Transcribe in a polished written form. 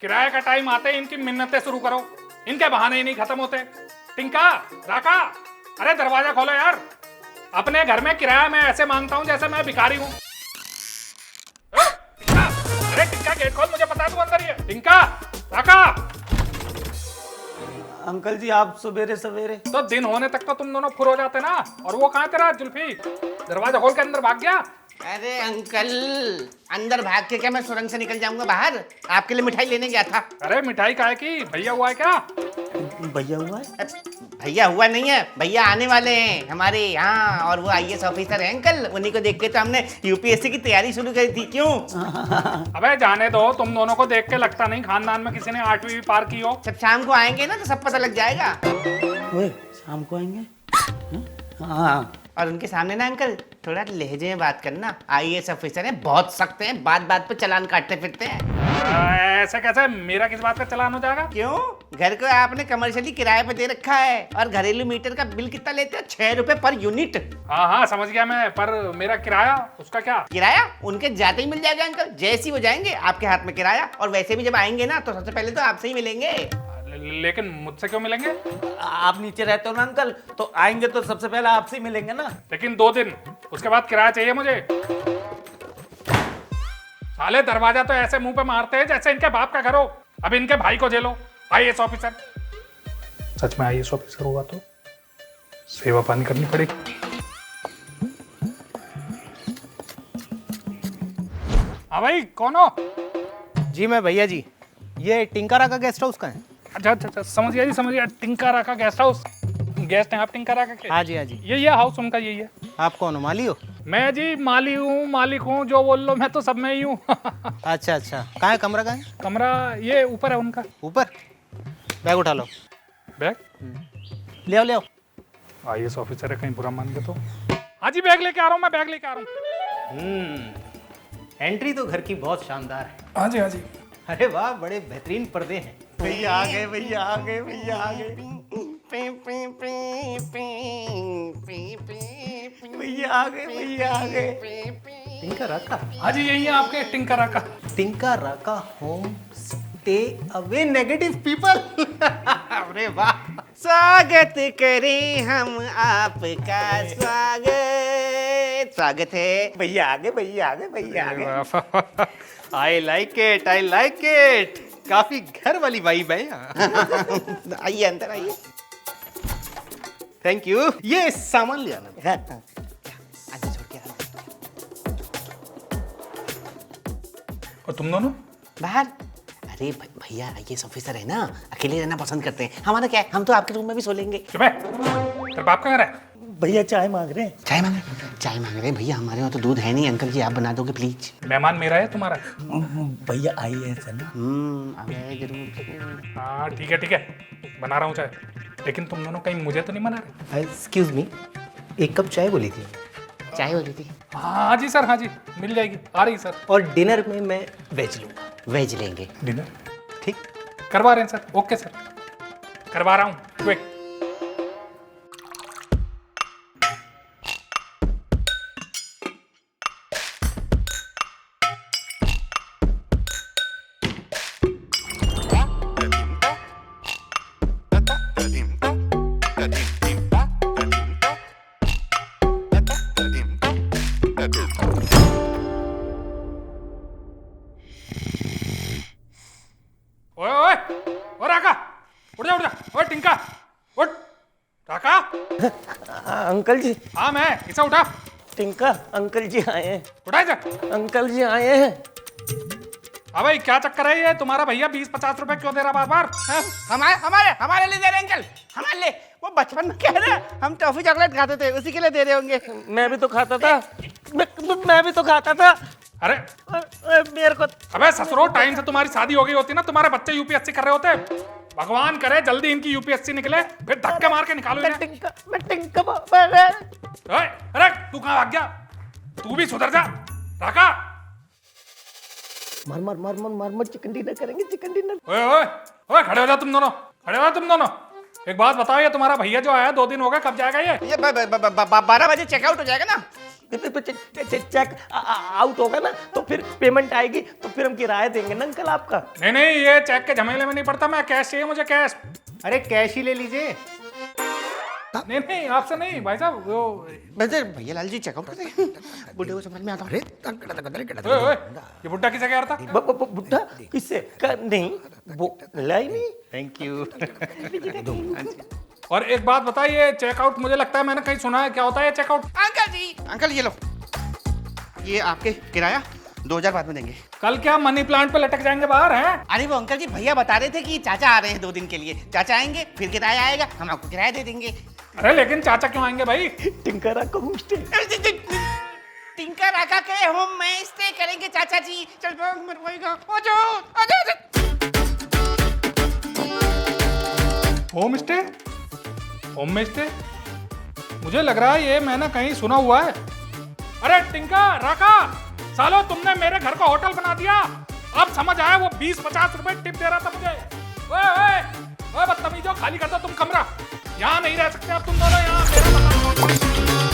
किराए का टाइम आते ही इनकी मिन्नतें शुरू करो, इनके बहाने ही नहीं खत्म होते। टिंका, राका, अरे दरवाजा खोलो यार। अपने घर में किराया मैं ऐसे मांगता हूँ जैसे मैं भिखारी हूँ। टिंका, अरे टिंका गेट खोल, मुझे पता है तू अंदर ही है। टिंका, राका। अंकल जी आप सवेरे सवेरे तो दिन होने तक तो तुम दोनों फुर हो जाते ना। और वो कहाँ तेरा जुल्फी, दरवाजा खोल के अंदर भाग गया। अरे अंकल, अंदर भाग के क्या मैं सुरंग से निकल जाऊंगा बाहर? आपके लिए मिठाई लेने गया था। अरे मिठाई काहे की, भैया हुआ है क्या? भैया हुआ है? भैया हुआ नहीं है, भैया आने वाले हैं हमारे यहाँ, और वो आईएएस ऑफिसर है अंकल। उन्हीं को देख के तो हमने यूपीएससी की तैयारी शुरू करी थी। क्यों? अबे जाने दो, तुम दोनों को देख के लगता नहीं खानदान में किसी ने 8वीं भी पार की हो। जब शाम को आएंगे ना तो सब पता लग जाएगा। ओए शाम को आएंगे? हाँ और उनके सामने ना अंकल थोड़ा लहजे में बात करना। आईएएस ऑफिसर हैं, बहुत सख्त हैं, बात बात पे चालान काटते फिरते हैं। ऐसे कैसे, मेरा किस बात का चालान हो जाएगा? क्यों? घर को आपने कमर्शियली किराए पे दे रखा है, और घरेलू मीटर का बिल कितना लेते हो? 6 रुपए पर यूनिट। हाँ हाँ समझ गया मैं, पर मेरा किराया उसका क्या? किराया उनके जाते ही मिल जाएगा अंकल। जैसे ही वो जाएंगे आपके हाथ में किराया। और वैसे भी जब आएंगे ना तो सबसे पहले तो आपसे ही मिलेंगे। लेकिन मुझसे क्यों मिलेंगे? आप नीचे रहते हो ना अंकल, तो आएंगे तो सबसे पहले आपसे ही मिलेंगे ना। लेकिन 2 दिन, उसके बाद किराया चाहिए मुझे। साले दरवाजा तो ऐसे मुंह पे मारते हैं जैसे इनके बाप का घर हो। अब इनके भाई को झेलो। आईएएस ऑफिसर, सच में आईएएस ऑफिसर हुआ तो सेवा पानी करनी पड़ेगी। हाँ भाई, कौन हो? जी मैं भैया जी, ये टिंकारा का गेस्ट हाउस का है। अच्छा अच्छा अच्छा, समझ गया जी, समझ गया। टिंकारा का गेस्ट हाउस। गेस्ट हैं आप टिंकारा के? हाँ जी हाँ जी। ये हाउस उनका यही है। आप कौन हो, माली हो? मैं जी माली हूँ, मालिक हूँ, जो बोल लो, मैं तो सब में ही हूँ। अच्छा अच्छा, कहाँ है कमरा, कहाँ है? कमरा ये ऊपर है उनका। ऊपर? बैग उठा लो। बैग ले आओ ले आओ। आईएएस ऑफिसर है, कहीं बुरा मान गया तो। हाँ जी बैग लेके आ रहा हूँ, मैं बैग लेके आ रहा हूँ। एंट्री तो घर की बहुत शानदार है। हाँ जी हाँ जी। अरे वाह, बड़े बेहतरीन पर्दे हैं। भैया आ गए, भैया आ गए, भैया आ गए, भैया आ गए, भैया आ गए। टिंकारा का? हाँ जी यही है आपके टिंकारा का। टिंकारा का home stay away negative people. अरे वाह। स्वागत करें हम आपका, स्वागत स्वागत है। भैया आ गए, भैया आ गए, भैया आ गए। I like it, I like it. काफी घर वाली वाइब है यहाँ। आइए अंदर आइए। Thank you. ये सामान ले आना। आगे छोड़ के आना। और तुम दोनों? बाहर। अरे भैया आईएएस ऑफिसर है ना, अकेले रहना पसंद करते हैं। हमारा क्या है, हम तो आपके रूम में भी सो लेंगे। चुप है, तेरे बाप का घर है? भैया चाय मांग रहे हैं। चाय मांगे? चाय मांग रहे हैं भैया, हमारे वहाँ तो दूध है नहीं। अंकल जी आप बना दोगे प्लीज? मेहमान मेरा है तुम्हारा? भैया आइए है ना। आवे जरूर। हाँ ठीक है, बना रहा हूँ चाय। लेकिन तुम दोनों कहीं मुझे तो नहीं मना रहे? एक्सक्यूज मी, एक कप चाय बोली थी। चाय हो रही थी? हाँ जी सर, हाँ जी मिल जाएगी, आ रही सर। और डिनर में मैं वेज लूंगा। वेज लेंगे। डिनर ठीक? करवा रहे हैं सर। ओके सर, करवा रहा हूँ, क्विक। ओए ओए ओए राका, उठ जा। ओए टिंका, उठ। राका। अंकल जी। हाँ मैं, इसे उठा। टिंका अंकल जी आए हैं। उठा इसे। अंकल जी आए हैं। हाँ भाई क्या चक्कर है ये, तुम्हारा भैया 20-50 रुपए क्यों दे रहा बार बार? हमारे लिए दे रहे हैं अंकल, हमारे लिए। वो बचपन में क्या है ना, हम टॉफी चॉकलेट खाते थे, उसी के लिए दे रहे होंगे। मैं भी तो खाता था। मैं भी तो खाता था। अरे मेरे को। अबे ससुरो, टाइम से तुम्हारी शादी हो गई होती ना, तुम्हारे बच्चे यूपीएससी कर रहे होते। भगवान करे जल्दी इनकी यूपीएससी निकले, फिर धक्के मार के निकालो इन्हें। मैं टिंका ओए, अरे तू कहाँ भाग गया? तू भी सुधर जा राका। मार चिकन डिनर करेंगे, चिकन डिनर। ओए ओए ओए, खड़े हो जाओ तुम दोनों, खड़े हो जाओ तुम दोनों। एक बात बताओ, ये तुम्हारा भैया जो आया 2 दिन हो गए, कब जाएगा ये? 12 बजे चेकआउट हो जाएगा ना। चेक आउट होगा ना तो फिर पेमेंट आएगी तो फिर हम किराया देंगे ना अंकल आपका। नहीं नहीं, ये चेक के झमेले में नहीं पड़ता मैं, कैश चाहिए मुझे, कैश। अरे कैश ही ले लीजिए। नहीं नहीं, आपसे नहीं भाई साहब, वो वैसे भैया लाल जी चेकआउट कर दें, बुढ़े को समझ में आता। ओए, ओए, ये बुड्ढा किसे कह रहा था? बुढ़ा किससे नहीं वो लाई नहीं। Thank you. और एक बात बताइए, चेकआउट मुझे लगता है मैंने कहीं सुना है, क्या होता है ये चेकआउट? अंकल जी, अंकल ये लो, ये आपके किराया 2000 बाद में देंगे। कल क्या मनी प्लांट पे लटक जाएंगे बाहर हैं? अरे वो अंकल जी भैया बता रहे थे कि चाचा आ रहे हैं 2 दिन के लिए, चाचा आएंगे फिर किराया आएगा, हम आपको किराया दे देंगे। अरे लेकिन चाचा क्यों आएंगे भाई? टिंकरा का होम स्टे। टिंकर आका के होम में स्टे करेंगे चाचा जी। चल आ जाओ। Home stay? होम में स्टे? मुझे लग रहा है ये मैंने कहीं सुना हुआ है। अरे टिंका, राका, सालो तुमने मेरे घर को होटल बना दिया। अब समझ आया, वो 20-50 रुपए टिप दे रहा था मुझे। ओए ओए ओए बदतमीजो, खाली कर दो तुम कमरा, यहाँ नहीं रह सकते अब तुम दोनों, यहाँ मेरा मकान।